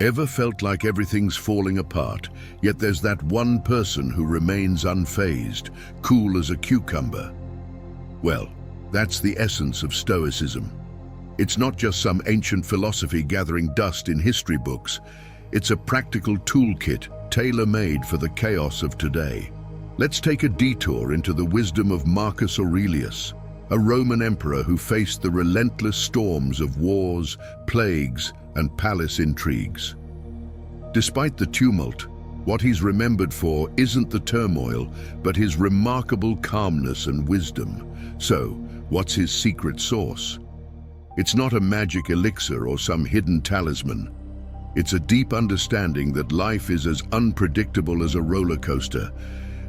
Ever felt like everything's falling apart, yet there's that one person who remains unfazed, cool as a cucumber? Well, that's the essence of Stoicism. It's not just some ancient philosophy gathering dust in history books. It's a practical toolkit tailor-made for the chaos of today. Let's take a detour into the wisdom of Marcus Aurelius, a Roman emperor who faced the relentless storms of wars, plagues, and palace intrigues. Despite the tumult, what he's remembered for isn't the turmoil, but his remarkable calmness and wisdom. So, what's his secret sauce? It's not a magic elixir or some hidden talisman. It's a deep understanding that life is as unpredictable as a roller coaster,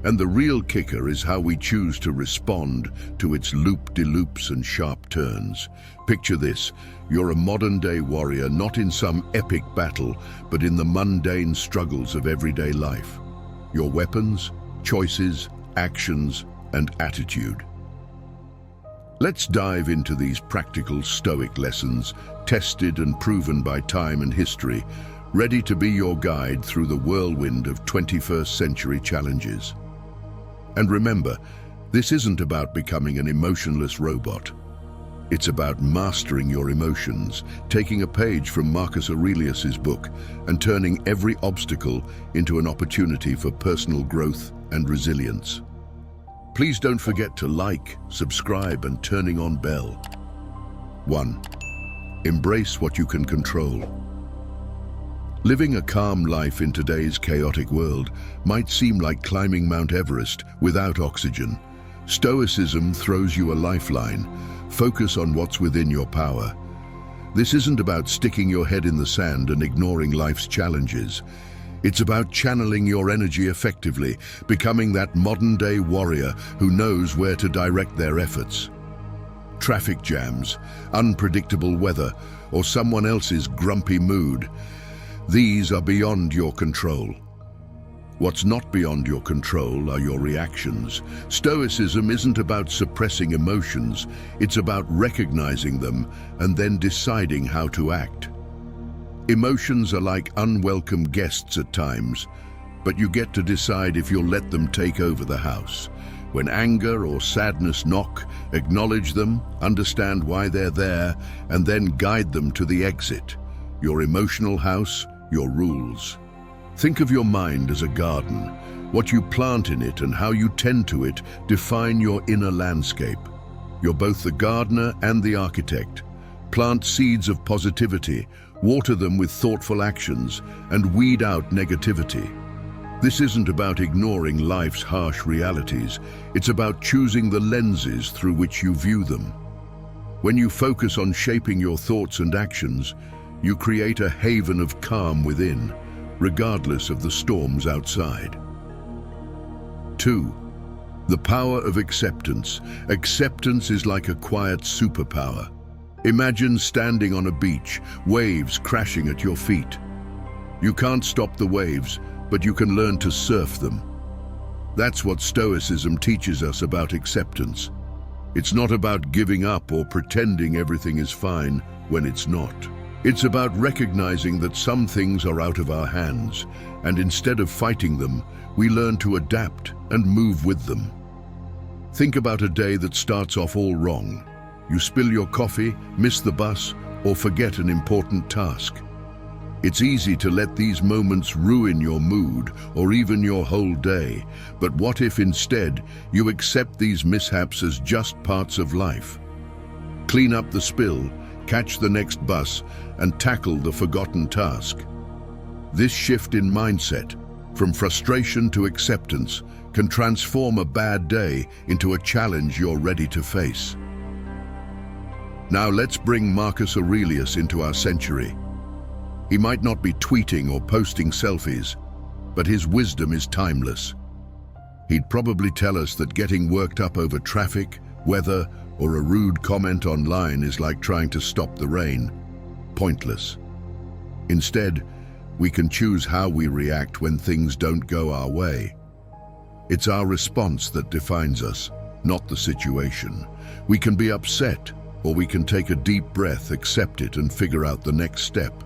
and the real kicker is how we choose to respond to its loop-de-loops and sharp turns. Picture this: you're a modern-day warrior, not in some epic battle, but in the mundane struggles of everyday life. Your weapons, choices, actions, and attitude. Let's dive into these practical Stoic lessons, tested and proven by time and history, ready to be your guide through the whirlwind of 21st century challenges. And remember, this isn't about becoming an emotionless robot. It's about mastering your emotions, taking a page from Marcus Aurelius's book, and turning every obstacle into an opportunity for personal growth and resilience. Please don't forget to like, subscribe, and turning on bell. 1. Embrace what you can control. Living a calm life in today's chaotic world might seem like climbing Mount Everest without oxygen. Stoicism throws you a lifeline. Focus on what's within your power. This isn't about sticking your head in the sand and ignoring life's challenges. It's about channeling your energy effectively, becoming that modern-day warrior who knows where to direct their efforts. Traffic jams, unpredictable weather, or someone else's grumpy mood, these are beyond your control. What's not beyond your control are your reactions. Stoicism isn't about suppressing emotions, it's about recognizing them and then deciding how to act. Emotions are like unwelcome guests at times, but you get to decide if you'll let them take over the house. When anger or sadness knock, acknowledge them, understand why they're there, and then guide them to the exit. Your emotional house, your rules. Think of your mind as a garden. What you plant in it and how you tend to it define your inner landscape. You're both the gardener and the architect. Plant seeds of positivity, water them with thoughtful actions, and weed out negativity. This isn't about ignoring life's harsh realities. It's about choosing the lenses through which you view them. When you focus on shaping your thoughts and actions, you create a haven of calm within, regardless of the storms outside. 2. The power of acceptance. Acceptance is like a quiet superpower. Imagine standing on a beach, waves crashing at your feet. You can't stop the waves, but you can learn to surf them. That's what Stoicism teaches us about acceptance. It's not about giving up or pretending everything is fine when it's not. It's about recognizing that some things are out of our hands, and instead of fighting them, we learn to adapt and move with them. Think about a day that starts off all wrong. You spill your coffee, miss the bus, or forget an important task. It's easy to let these moments ruin your mood or even your whole day, but what if instead you accept these mishaps as just parts of life? Clean up the spill, catch the next bus, and tackle the forgotten task. This shift in mindset, from frustration to acceptance, can transform a bad day into a challenge you're ready to face. Now let's bring Marcus Aurelius into our century. He might not be tweeting or posting selfies, but his wisdom is timeless. He'd probably tell us that getting worked up over traffic, weather, or a rude comment online is like trying to stop the rain. Pointless. Instead, we can choose how we react when things don't go our way. It's our response that defines us, not the situation. We can be upset, or we can take a deep breath, accept it, and figure out the next step.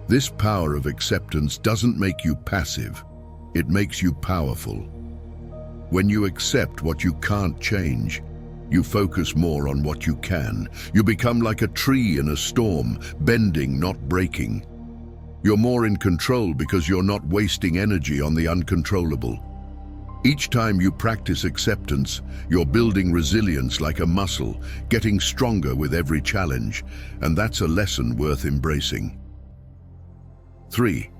This power of acceptance doesn't make you passive, it makes you powerful. When you accept what you can't change, you focus more on what you can. You become like a tree in a storm, bending, not breaking. You're more in control because you're not wasting energy on the uncontrollable. Each time you practice acceptance, you're building resilience like a muscle, getting stronger with every challenge, and that's a lesson worth embracing. 3.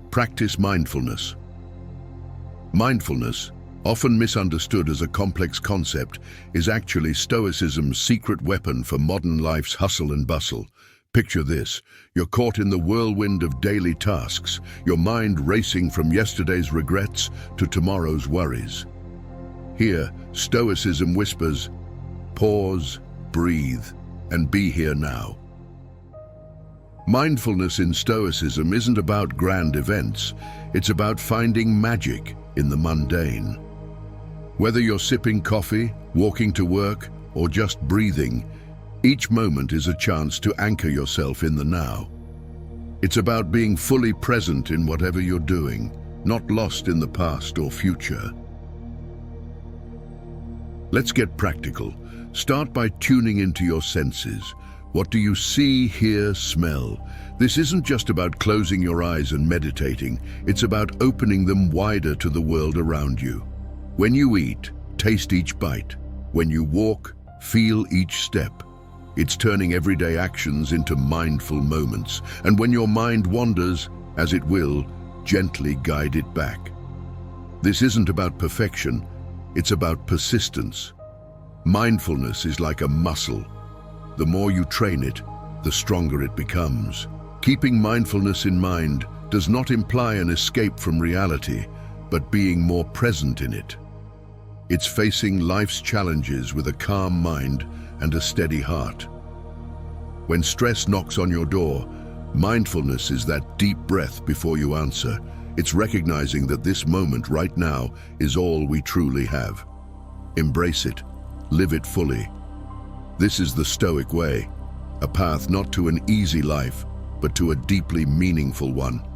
Practice mindfulness. Mindfulness, often misunderstood as a complex concept, is actually Stoicism's secret weapon for modern life's hustle and bustle. Picture this: you're caught in the whirlwind of daily tasks, your mind racing from yesterday's regrets to tomorrow's worries. Here, Stoicism whispers, pause, breathe, and be here now. Mindfulness in Stoicism isn't about grand events, it's about finding magic in the mundane. Whether you're sipping coffee, walking to work, or just breathing, each moment is a chance to anchor yourself in the now. It's about being fully present in whatever you're doing, not lost in the past or future. Let's get practical. Start by tuning into your senses. What do you see, hear, smell? This isn't just about closing your eyes and meditating, it's about opening them wider to the world around you. When you eat, taste each bite. When you walk, feel each step. It's turning everyday actions into mindful moments. And when your mind wanders, as it will, gently guide it back. This isn't about perfection, it's about persistence. Mindfulness is like a muscle. The more you train it, the stronger it becomes. Keeping mindfulness in mind does not imply an escape from reality, but being more present in it. It's facing life's challenges with a calm mind and a steady heart. When stress knocks on your door, mindfulness is that deep breath before you answer. It's recognizing that this moment right now is all we truly have. Embrace it, live it fully. This is the Stoic way, a path not to an easy life, but to a deeply meaningful one.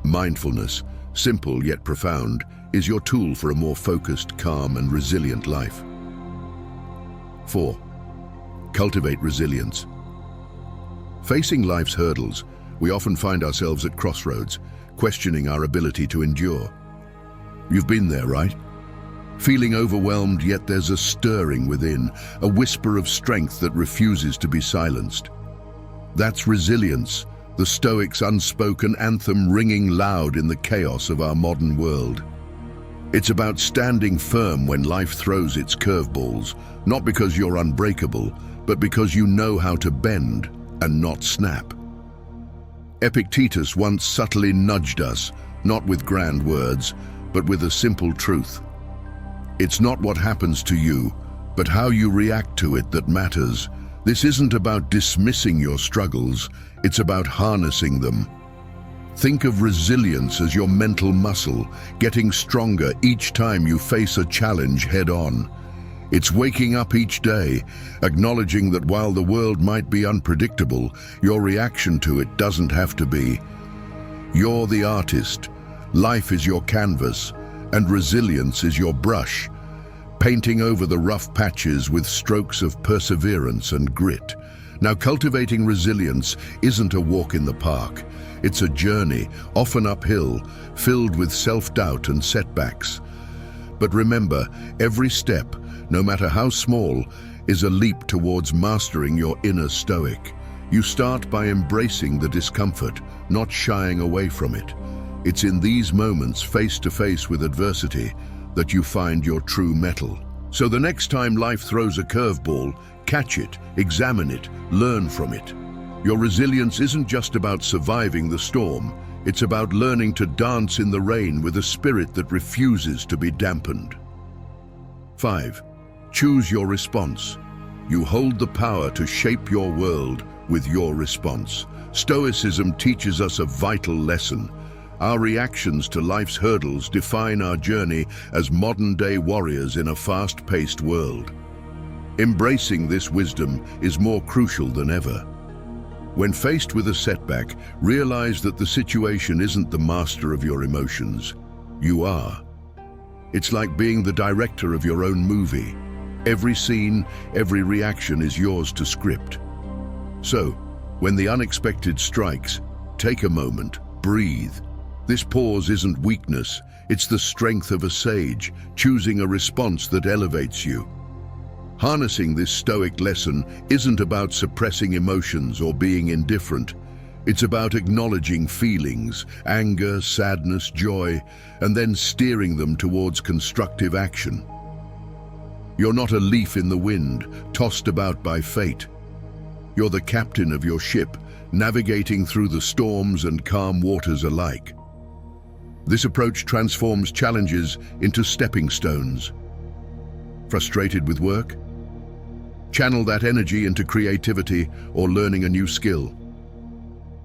Mindfulness, simple yet profound, is your tool for a more focused, calm, and resilient life. 4. Cultivate resilience. Facing life's hurdles, we often find ourselves at crossroads, questioning our ability to endure. You've been there, right? Feeling overwhelmed, yet there's a stirring within, a whisper of strength that refuses to be silenced. That's resilience, the Stoics' unspoken anthem ringing loud in the chaos of our modern world. It's about standing firm when life throws its curveballs, not because you're unbreakable, but because you know how to bend and not snap. Epictetus once subtly nudged us, not with grand words, but with a simple truth. It's not what happens to you, but how you react to it that matters. This isn't about dismissing your struggles, it's about harnessing them. Think of resilience as your mental muscle, getting stronger each time you face a challenge head-on. It's waking up each day, acknowledging that while the world might be unpredictable, your reaction to it doesn't have to be. You're the artist, life is your canvas, and resilience is your brush, painting over the rough patches with strokes of perseverance and grit. Now, cultivating resilience isn't a walk in the park. It's a journey, often uphill, filled with self-doubt and setbacks. But remember, every step, no matter how small, is a leap towards mastering your inner Stoic. You start by embracing the discomfort, not shying away from it. It's in these moments, face to face with adversity, that you find your true mettle. So the next time life throws a curveball, catch it, examine it, learn from it. Your resilience isn't just about surviving the storm, it's about learning to dance in the rain with a spirit that refuses to be dampened. 5. Choose your response. You hold the power to shape your world with your response. Stoicism teaches us a vital lesson. Our reactions to life's hurdles define our journey as modern-day warriors in a fast-paced world. Embracing this wisdom is more crucial than ever. When faced with a setback, realize that the situation isn't the master of your emotions. You are. It's like being the director of your own movie. Every scene, every reaction is yours to script. So, when the unexpected strikes, take a moment, breathe. This pause isn't weakness, it's the strength of a sage, choosing a response that elevates you. Harnessing this Stoic lesson isn't about suppressing emotions or being indifferent. It's about acknowledging feelings, anger, sadness, joy, and then steering them towards constructive action. You're not a leaf in the wind, tossed about by fate. You're the captain of your ship, navigating through the storms and calm waters alike. This approach transforms challenges into stepping stones. Frustrated with work? Channel that energy into creativity or learning a new skill.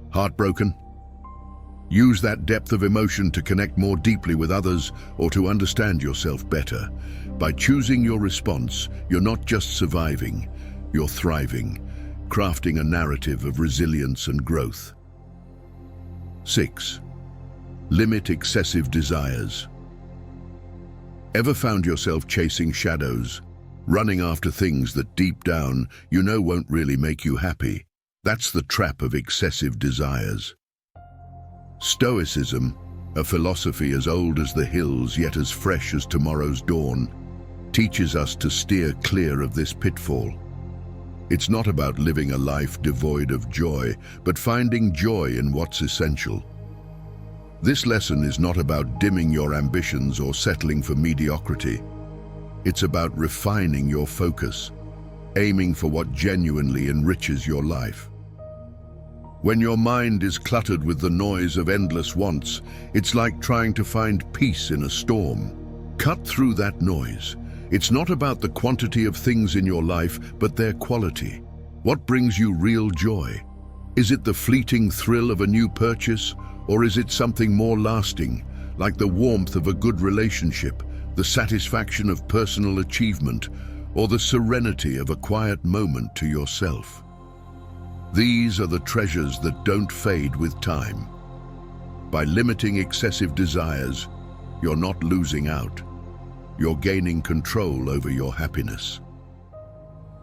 Heartbroken? Use that depth of emotion to connect more deeply with others or to understand yourself better. By choosing your response, you're not just surviving, you're thriving, crafting a narrative of resilience and growth. 6. Limit excessive desires. Ever found yourself chasing shadows, running after things that deep down you know won't really make you happy? That's the trap of excessive desires. Stoicism, a philosophy as old as the hills yet as fresh as tomorrow's dawn, teaches us to steer clear of this pitfall. It's not about living a life devoid of joy, but finding joy in what's essential. This lesson is not about dimming your ambitions or settling for mediocrity. It's about refining your focus, aiming for what genuinely enriches your life. When your mind is cluttered with the noise of endless wants, it's like trying to find peace in a storm. Cut through that noise. It's not about the quantity of things in your life, but their quality. What brings you real joy? Is it the fleeting thrill of a new purchase, or is it something more lasting, like the warmth of a good relationship, the satisfaction of personal achievement, or the serenity of a quiet moment to yourself? These are the treasures that don't fade with time. By limiting excessive desires, you're not losing out. You're gaining control over your happiness.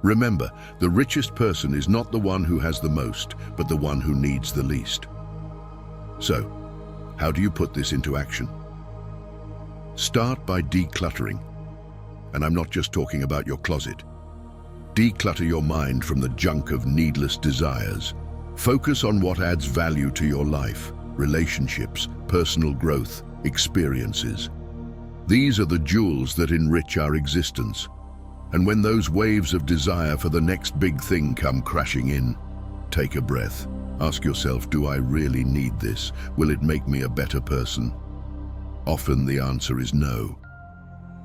Remember, the richest person is not the one who has the most, but the one who needs the least. So, how do you put this into action? Start by decluttering. And I'm not just talking about your closet. Declutter your mind from the junk of needless desires. Focus on what adds value to your life, relationships, personal growth, experiences. These are the jewels that enrich our existence. And when those waves of desire for the next big thing come crashing in, take a breath. Ask yourself, do I really need this? Will it make me a better person? Often the answer is no.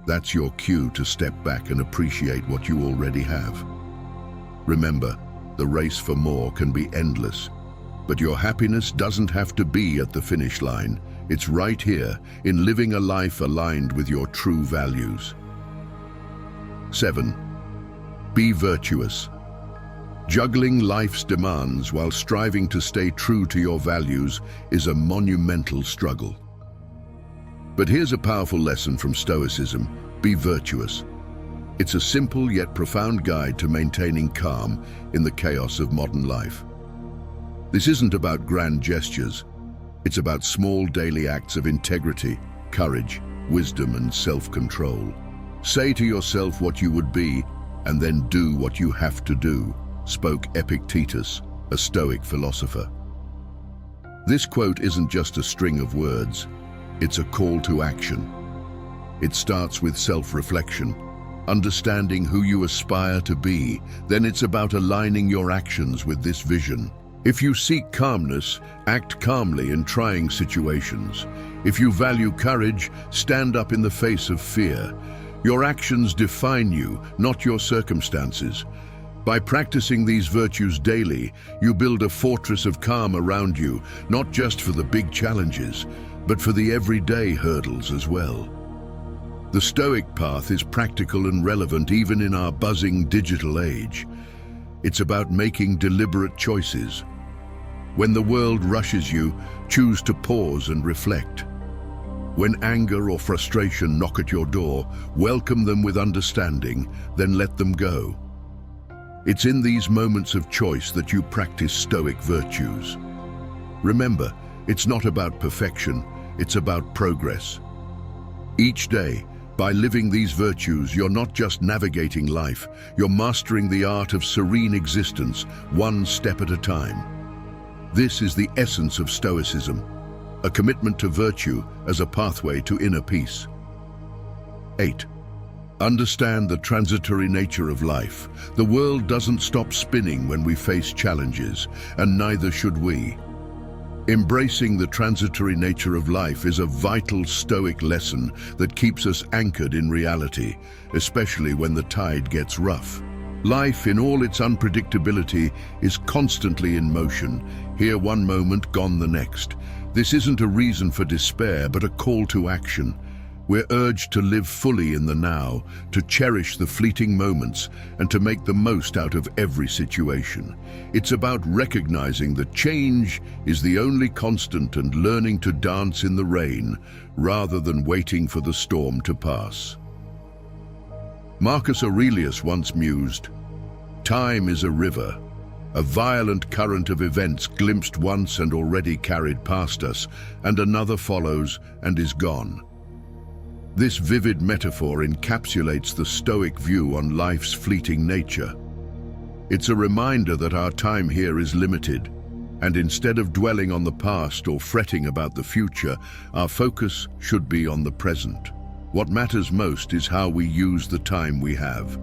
That's your cue to step back and appreciate what you already have. Remember, the race for more can be endless, but your happiness doesn't have to be at the finish line. It's right here, in living a life aligned with your true values. 7. Be virtuous. Juggling life's demands while striving to stay true to your values is a monumental struggle. But here's a powerful lesson from Stoicism: be virtuous. It's a simple yet profound guide to maintaining calm in the chaos of modern life. This isn't about grand gestures. It's about small daily acts of integrity, courage, wisdom, and self-control. Say to yourself what you would be, and then do what you have to do, spoke Epictetus, a Stoic philosopher. This quote isn't just a string of words. It's a call to action. It starts with self-reflection, understanding who you aspire to be. Then it's about aligning your actions with this vision. If you seek calmness, act calmly in trying situations. If you value courage, stand up in the face of fear. Your actions define you, not your circumstances. By practicing these virtues daily, you build a fortress of calm around you, not just for the big challenges, but for the everyday hurdles as well. The Stoic path is practical and relevant even in our buzzing digital age. It's about making deliberate choices, When the world rushes you, choose to pause and reflect. When anger or frustration knock at your door, welcome them with understanding, then let them go. It's in these moments of choice that you practice Stoic virtues. Remember, it's not about perfection, it's about progress. Each day, by living these virtues, you're not just navigating life, you're mastering the art of serene existence, one step at a time. This is the essence of Stoicism, a commitment to virtue as a pathway to inner peace. 8. Understand the transitory nature of life. The world doesn't stop spinning when we face challenges, and neither should we. Embracing the transitory nature of life is a vital Stoic lesson that keeps us anchored in reality, especially when the tide gets rough. Life, in all its unpredictability, is constantly in motion, here one moment, gone the next. This isn't a reason for despair, but a call to action. We're urged to live fully in the now, to cherish the fleeting moments, and to make the most out of every situation. It's about recognizing that change is the only constant and learning to dance in the rain, rather than waiting for the storm to pass. Marcus Aurelius once mused, "Time is a river, a violent current of events glimpsed once and already carried past us, and another follows and is gone." This vivid metaphor encapsulates the Stoic view on life's fleeting nature. It's a reminder that our time here is limited, and instead of dwelling on the past or fretting about the future, our focus should be on the present. What matters most is how we use the time we have.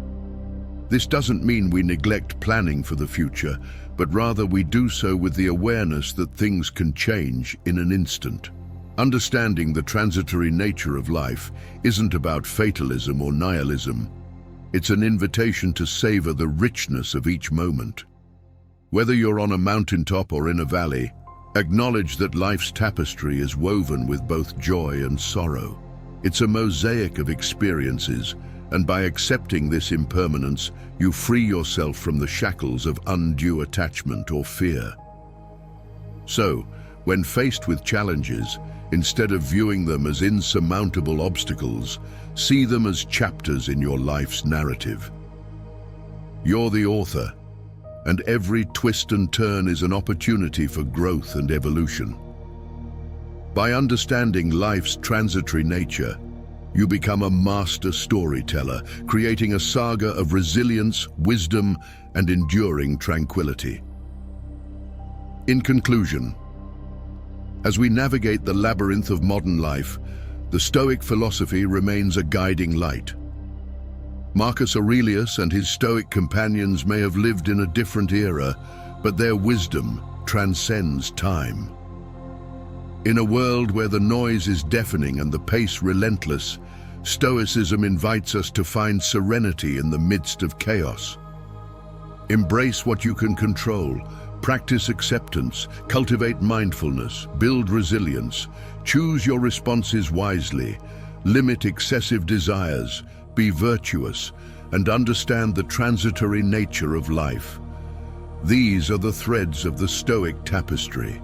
This doesn't mean we neglect planning for the future, but rather we do so with the awareness that things can change in an instant. Understanding the transitory nature of life isn't about fatalism or nihilism. It's an invitation to savor the richness of each moment. Whether you're on a mountaintop or in a valley, acknowledge that life's tapestry is woven with both joy and sorrow. It's a mosaic of experiences, and by accepting this impermanence, you free yourself from the shackles of undue attachment or fear. So, when faced with challenges, instead of viewing them as insurmountable obstacles, see them as chapters in your life's narrative. You're the author, and every twist and turn is an opportunity for growth and evolution. By understanding life's transitory nature, you become a master storyteller, creating a saga of resilience, wisdom, and enduring tranquility. In conclusion, as we navigate the labyrinth of modern life, the Stoic philosophy remains a guiding light. Marcus Aurelius and his Stoic companions may have lived in a different era, but their wisdom transcends time. In a world where the noise is deafening and the pace relentless, Stoicism invites us to find serenity in the midst of chaos. Embrace what you can control, practice acceptance, cultivate mindfulness, build resilience, choose your responses wisely, limit excessive desires, be virtuous, and understand the transitory nature of life. These are the threads of the Stoic tapestry.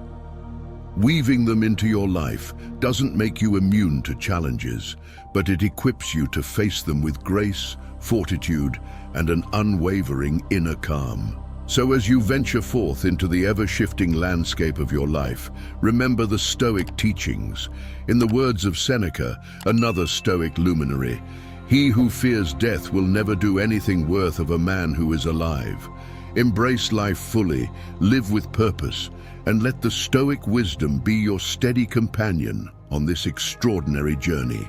Weaving them into your life doesn't make you immune to challenges, but it equips you to face them with grace, fortitude, and an unwavering inner calm. So as you venture forth into the ever-shifting landscape of your life, remember the Stoic teachings. In the words of Seneca, another Stoic luminary, "He who fears death will never do anything worth of a man who is alive." Embrace life fully, live with purpose, and let the Stoic wisdom be your steady companion on this extraordinary journey.